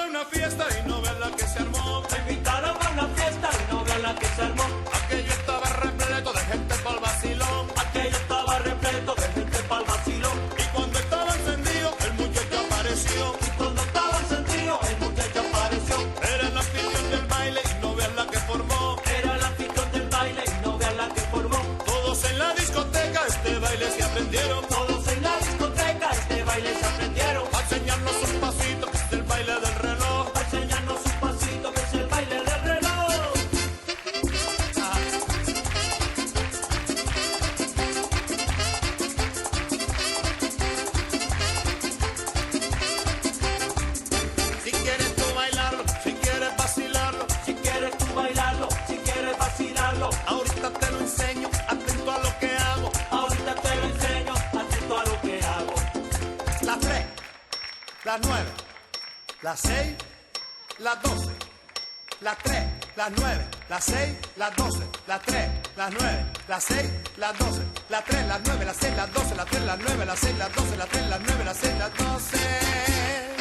a una fiesta y no vean la que se armó. Me invitaron a una fiesta y no vean la que se armó. Aquello estaba repleto de gente pa'l vacilón. Aquello estaba repleto de gente pa'l vacilón. Y cuando estaba encendido, el muchacho apareció. Y cuando estaba encendido, el muchacho apareció. Era la anfitrión del baile y no vean la que formó. Era el anfitrión del baile y no vean la que formó. Todos en la discoteca este baile se aprendieron. Todos en la discoteca este baile se aprendieron. A enseñarnos un pasito que es el baile del reloj. A enseñarnos un pasito que es el baile del reloj. Si quieres tú bailarlo, si quieres vacilarlo, Si quieres tú bailarlo, si quieres vacilarlo, ahorita te lo enseño, atento a lo que hago. ahorita te lo enseño, atento a lo que hago. Las 3, las 9, las 6, las 12. Las 3, las 9, las 6, las 12. Las 3, las 9, las 6, las 12. Las 3, las 9, las 6, las 12. Las 3, las 9, las 6, las 12. Las 3, las 9, las 6, las 12.